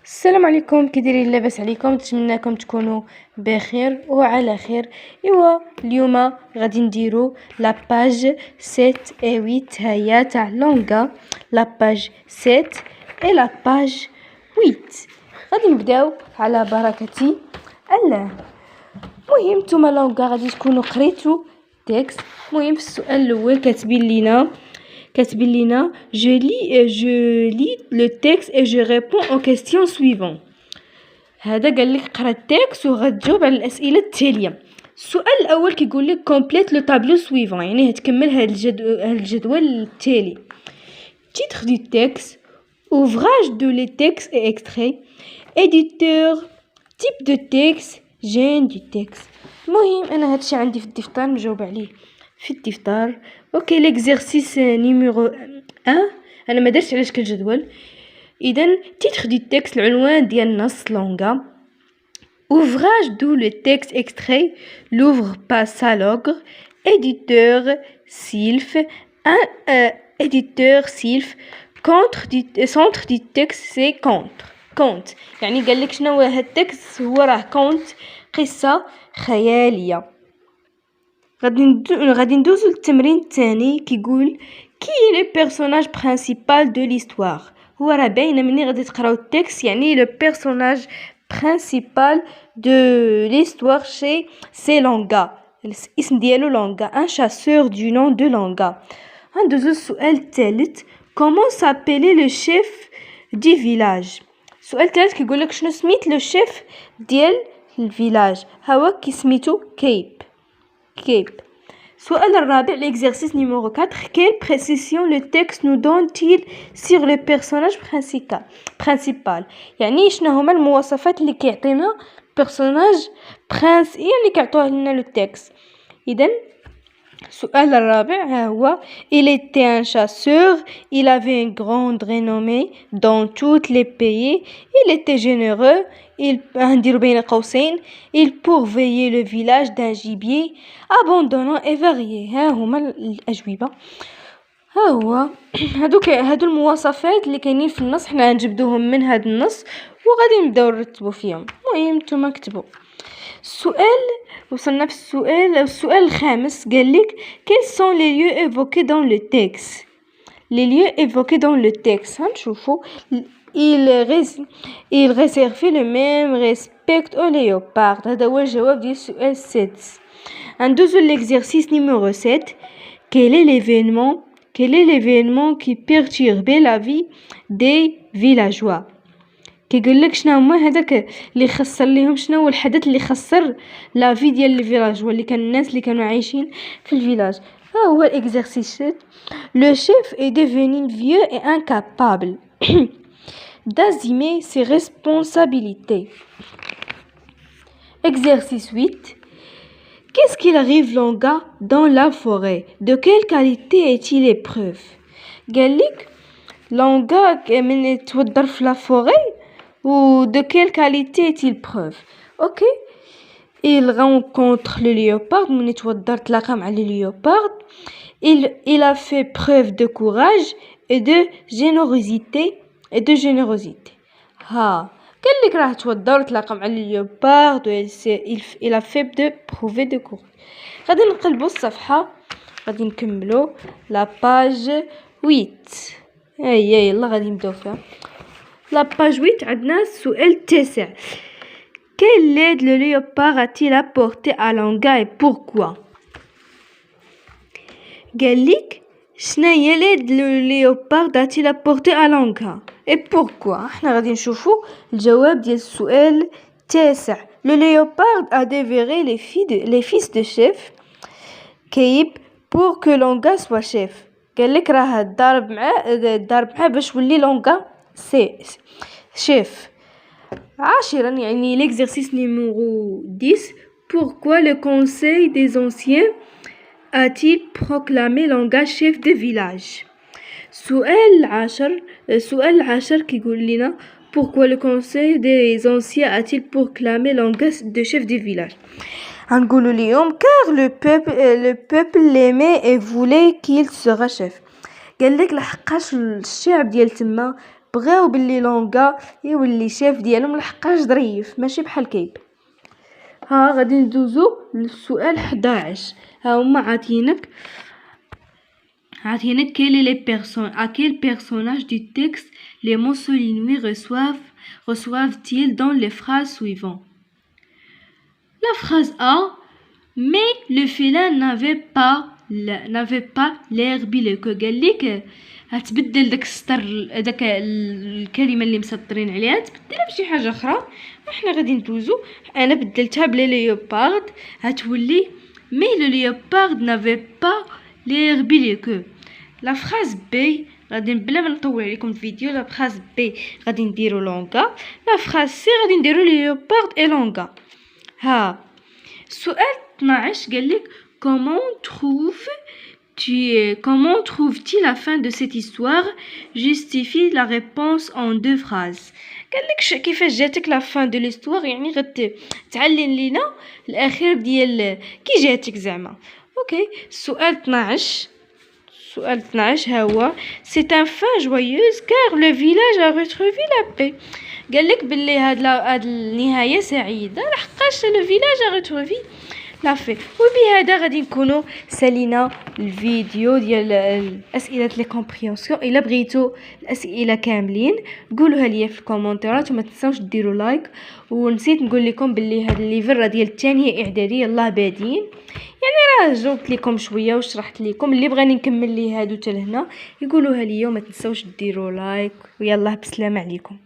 السلام عليكم، كي دايرين؟ لاباس عليكم؟ نتمنىكم تكونوا بخير وعلى خير. اليوم غادي نديرو لاباج 7 و 8 هيا تاع لونغا. لاباج 7 و لاباج 8 غادي نبداو على بركة الله. مهم نتوما لونغا غادي تكونوا قريتو تكست. مهم في السؤال الاول كاتبين لينا je lis le texte et je réponds aux questions suivantes. هذا قال لك قرا التكست وغتجاوب على الاسئله التاليه. السؤال الاول كيقول لك complète le tableau suivant، يعني هتكمل هذا الجدول التالي. titre du texte, ouvrage de les textes et extraits, éditeur, type de texte, genre du texte. المهم انا هادشي عندي في الدفتر نجاوب عليه في الدفتر. اوكي، ليكزيرسيس نيميرو 1 انا ما درتش علاش كالجدول. اذا تيتر دي تكست، العنوان ديال النص لونغا. ouvrage d'où le texte extrait, l'ouvre pas sa logre, éditeur سيلف éditeur سيلف centre du texte c'est كونت. يعني قال لك شنو هو هذا التكست، هو راه كونت، قصه خياليه. غادي ندوزو للتمرين الثاني كيقول كي لو بيرسوناج برينسيبال دو ليستوار. هو راه باينه مني غادي تقراو التكست، يعني لو بيرسوناج برينسيبال دو ليستوار سي لونغا، الاسم ديالو لونغا، ان شاسور دو نون دو لونغا. غندوزو للسؤال الثالث، كومون سابيلي لو شيف دي فيلاج. السؤال الثالث كيقول لك شنو سميت لو شيف ديال الفيلاج. هو كيسميتو كيب. السؤال الرابع، l'exercice numéro 4, quelle précision le texte nous donne-t-il sur le personnage principal. يعني شنو هما المواصفات اللي كيعطينا personnage اللي كيعطوه لنا لو تكست. اذا السؤال الرابع ها هو il était un chasseur, il avait une grande renommée dans tous les pays, il était généreux, نديرو بين قوسين il pourvoyait le village d'un gibier abondant et varié. ها هما الأجوبة. ها هو هادو المواصفات اللي كاينين في النص، حنا غنجبدوهم من هاد النص وغادي نبداو نرتبو فيهم. المهم نتوما كتبوا وصلنا في السؤال الخامس. قال لك quels sont les lieux évoqués dans le texte. les lieux évoqués dans le texte هنشوفوا il réservait le même respect au léopard. هذا هو الجواب ديال السؤال السادس. ندوزو l'exercice numéro 7. quel est l'événement qui perturbait la vie des villageois. كيقول لك شنو هما هذاك اللي خسر ليهم، شنو هو الحدث اللي خسر لا في ديال الفيلاج، اللي كان الناس اللي كانوا عايشين في الفيلاج. ها هو الاكزرسيس. لو شيف est devenu vieux et incapable d'assumer ses responsabilités. Exercice 8. Qu'est-ce qu'il arrive Longa dans la forêt? De quelle qualité est-il épreuve? قال لك لونغا من تودر في لا فوري ou de quelle qualité est-il preuve. ok, il rencontre le léopard من يتودر تلاقى مع le léopard. il a fait preuve de courage et de générosité ها قال لك راه تودر تلاقى مع الليوبارد il a fait de prouver de courage. غادي نقلبوا الصفحه، غادي نكملوا لا باج 8. هيا يلا غادي نبداو فيها. لا باج 8 عندنا السؤال التاسع. quelle aide le léopard a-t-il apporté à Longa et pourquoi. قال لك شناهي l'aide le léopard a-t-il apporté à Longa et pourquoi. احنا غادي نشوفوا الجواب ديال السؤال التاسع. le léopard a dévoré les fils de chef كيب pour que Longa soit chef. قال لك راه ضارب معاه باش ولي لونغا شيف. عاشرا يعني l'exercice numéro 10. pourquoi le conseil des anciens a-t-il proclamé Longa chef de village. السؤال العاشر كيقول لنا pourquoi le conseil des anciens a-t-il proclamé Longa de chef de village. غنقولوا اليوم car le peuple l'aimait et voulait qu'il sera chef. قال لك لحقاش الشعب ديال تما بغاو باللي لونغا يولي شيف ديالهم لحقاش ظريف ماشي بحال كيب. ها غادي ندوزو للسؤال 11. ها هما عاطينك quel est à quel personnage du texte les mots soulignés reçoivent-ils dans les phrases suivantes. La phrase A, mais le félin n'avait pas l'air بيليكو. قال لك هتبدل داك السطر داك الكلمه اللي مسطرين عليها تبدلها بشي حاجه اخرى. احنا غادي ندوزو، انا بدلتها بلا ليوبارد هتولي mais le léopard n'avait pas l'air بيليكو. لا فراز بي غادي بلا ما نطول عليكم الفيديو، لا فراز بي غادي نديرو لونغا، لا فراز سي غادي نديرو ليوبارد اي لونغا. ها سؤال 12 قال لك comment trouve-t-il la fin de cette histoire? Justifie la réponse en 2 phrases. قال لك كيفاش جاتك لا فان دو ليستوار، يعني غتعلن لينا الاخير ديال كي جاتك زعما. اوكي سؤال 12 ها هو c'est un fin joyeuse car le village a retrouvé la paix. قال لك باللي هاد النهايه سعيده لحقاش لو فيلاج a retrouvé la paix. وبهذا غادي نكونوا سالينا الفيديو ديال الاسئله لي كومبريونسيون. الا بغيتوا الاسئله كاملين قولوها لي في الكومونتيرات وما تنساوش ديروا لايك. ونسيت نقول لكم باللي هاد الليفر راه ديال الثانيه اعداديه يلاه بادين، يعني راه جاوبت لكم شويه وشرحت لكم. اللي بغاني نكمل ليه هادو حتى لهنا يقولوها لي وما تنساوش ديروا لايك. ويلا بسلامه عليكم.